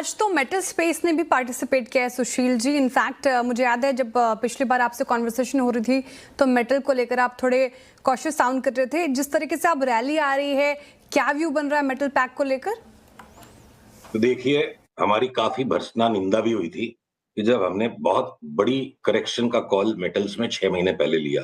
आज तो metal space ने भी पार्टिसिपेट किया है सुशील जी। इनफैक्ट मुझे याद है जब पिछली बार आपसे कॉन्वर्सेशन हो रही थी तो मेटल को लेकर आप थोड़े कॉशियस साउंड कर रहे थे। जिस तरीके से अब रैली आ रही है, क्या व्यू बन रहा है मेटल पैक को लेकर? तो देखिए, हमारी काफी भर्त्सना निंदा भी हुई थी कि जब हमने बहुत बड़ी करेक्शन का कॉल मेटल्स में 6 महीने पहले लिया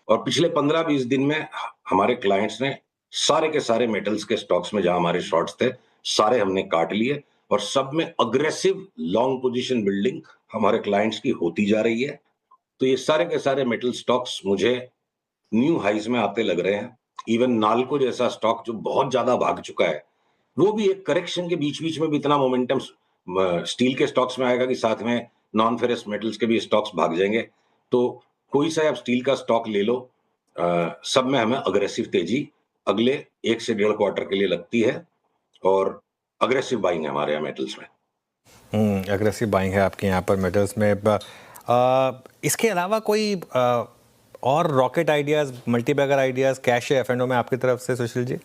और पिछले 15-20 दिन में हमारे क्लाइंट्स ने सारे के सारे मेटल्स के स्टॉक्स में जहां हमारे शॉर्ट्स थे सारे हमने काट लिए और सब में अग्रेसिव लॉन्ग पोजीशन बिल्डिंग हमारे क्लाइंट्स की होती जा रही है। तो ये सारे के सारे मेटल स्टॉक्स मुझे न्यू हाइज में आते लग रहे हैं। इवन नाल्को जैसा स्टॉक जो बहुत ज्यादा भाग चुका है, वो भी एक करेक्शन के बीच बीच में भी इतना मोमेंटम स्टील के स्टॉक्स में आएगा कि साथ में नॉन फेरस मेटल्स के भी स्टॉक्स भाग जाएंगे। तो कोई सा आप स्टील का स्टॉक ले लो, सब में हमें अग्रेसिव तेजी अगले 1 से 1.5 क्वार्टर के लिए लगती है और अग्रेसिव बाइंग है हमारे यहाँ मेटल्स में। अग्रेसिव बाइंग है आपके यहाँ पर मेटल्स में। इसके अलावा कोई और rocket ideas, multibagger ideas, cash F and O में आपकी तरफ से सुशील जी?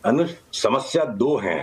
अनुज, समस्या 2 हैं।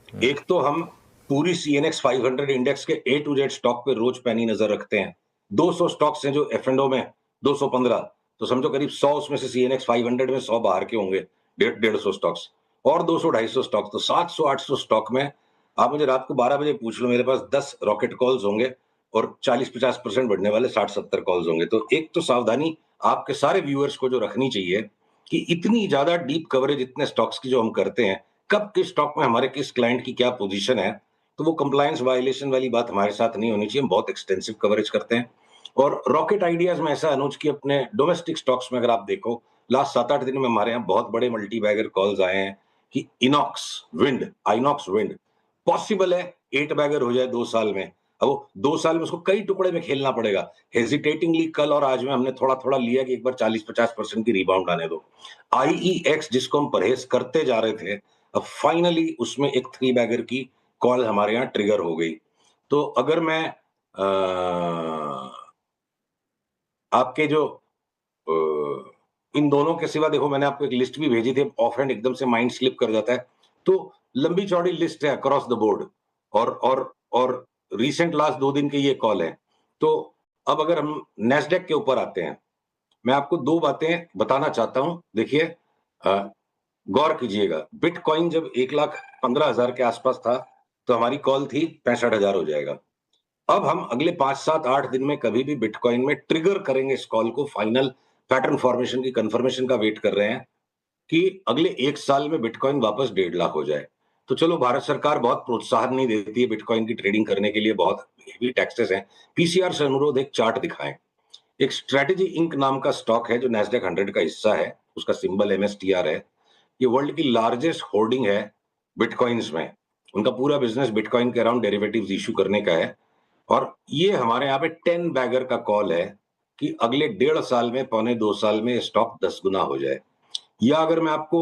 एक तो हम पूरी CNX 500 इंडेक्स के A to Z स्टॉक पे रोज पैनी नजर रखते हैं। 200 स्टॉक्स हैं जो F&O में, 215, तो समझो करीब 100 उसमें से CNX 500 में 100 बाहर के होंगे, 150 स्टॉक्स और 200-250 स्टॉक्स, तो 700-800 स्टॉक में आप मुझे रात को 12 बजे पूछ लो, मेरे पास 10 रॉकेट कॉल्स होंगे और 40-50% बढ़ने वाले 60-70 कॉल्स होंगे। तो एक तो सावधानी आपके सारे व्यूअर्स को जो रखनी चाहिए कि इतनी ज्यादा डीप कवरेज इतने स्टॉक्स की जो हम करते हैं, कब किस स्टॉक में हमारे किस क्लाइंट की क्या पोजीशन है, तो वो कंप्लायंस वायलेशन वाली बात हमारे साथ नहीं होनी चाहिए। हम बहुत एक्सटेंसिव कवरेज करते हैं। और रॉकेट आइडियाज में ऐसा अनुज कि अपने डोमेस्टिक स्टॉक्स में अगर आप देखो, लास्ट 7-8 दिन में हमारे यहाँ बहुत बड़े मल्टी बैगर कॉल्स आए हैं कि आइनॉक्स विंड पॉसिबल है 8 बैगर हो जाए 2 साल में। अब वो 2 साल में उसको कई टुकड़े में खेलना पड़ेगा। हेजिटेटिंगली कल और आज में हमने थोड़ा थोड़ा लिया कि एक बार 40-50% की रिबाउंड आने दो। IEX जिसको हम परहेज करते जा रहे थे, अब फाइनली उसमें एक 3 बैगर की कॉल हमारे यहाँ ट्रिगर हो गई। तो अगर मैं आपके जो इन दोनों के सिवा, देखो मैंने आपको एक लिस्ट भी भेजी थी, ऑफ हैंड एकदम से माइंड स्लिप कर जाता है, तो लंबी चौड़ी लिस्ट है अक्रॉस द बोर्ड और रिसेंट लास्ट 2 दिन के ये कॉल है। तो अब अगर हम नेस्डेक के ऊपर आते हैं, मैं आपको 2 बातें बताना चाहता हूं। देखिए, गौर कीजिएगा, बिटकॉइन जब 1,15,000 के आसपास था तो हमारी कॉल थी 65,000 हो जाएगा। अब हम अगले 5-7-8 दिन में कभी भी बिटकॉइन में ट्रिगर करेंगे इस कॉल को, फाइनल पैटर्न फॉर्मेशन की कंफर्मेशन का वेट कर रहे हैं कि अगले 1 साल में बिटकॉइन वापस 1.5 लाख हो जाए। तो चलो, भारत सरकार बहुत प्रोत्साहन नहीं देती है बिटकॉइन की ट्रेडिंग करने के लिए, बहुत हेवी टैक्सेस हैं। PCR से अनुरोध एक चार्ट दिखाएं। एक स्ट्रेटेजी इंक नाम का स्टॉक है जो नैस्डैक 100 का हिस्सा है, उसका सिंबल MSTR है। ये वर्ल्ड की लार्जेस्ट होल्डिंग है बिटकॉइंस में। उनका पूरा बिजनेस बिटकॉइन के अराउंड डेरिवेटिव्स इशू करने का है और ये हमारे यहाँ पे 10 बैगर का कॉल है कि अगले 1.5 साल में, पौने 2 साल में स्टॉक 10 गुना हो जाए। या अगर मैं आपको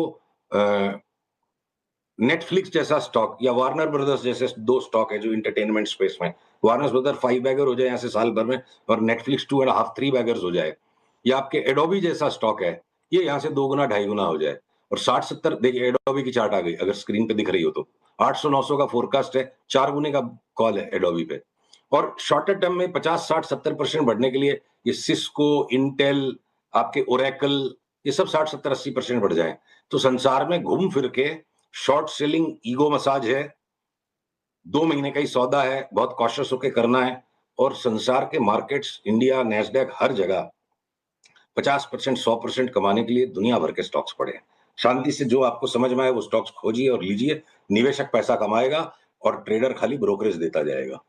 नेटफ्लिक्स जैसा स्टॉक या वार्नर ब्रदर्स जैसे 2 स्टॉक है जो इंटरटेनमेंट स्पेस में, वार्नर ब्रदर 5 बैगर हो जाए यहाँ से साल भर में और नेटफ्लिक्स 2.5-3 बैगर्स हो जाए, या आपके एडोबी जैसा स्टॉक है, ये यहाँ से 2 गुना 2.5 गुना हो जाए और 60-70, देखिए एडोबी की चार्ट आ गई अगर स्क्रीन पे दिख रही हो तो, 800-900 का फोरकास्ट है, 4 गुने का कॉल है एडोबी पे। और शॉर्टर टर्म में 50-60-70% बढ़ने के लिए ये सिस्को, इंटेल, आपके ओरेकल, ये सब 60-70-80% बढ़ जाए। तो संसार में घूम फिर के शॉर्ट सेलिंग ईगो मसाज है, 2 महीने का ही सौदा है, बहुत कॉशियस होकर करना है। और संसार के मार्केट्स, इंडिया, नैस्डैक, हर जगह 50%, 100% कमाने के लिए दुनिया भर के स्टॉक्स पड़े हैं। शांति से जो आपको समझ में आए वो स्टॉक्स खोजिए और लीजिए। निवेशक पैसा कमाएगा और ट्रेडर खाली ब्रोकरेज देता जाएगा।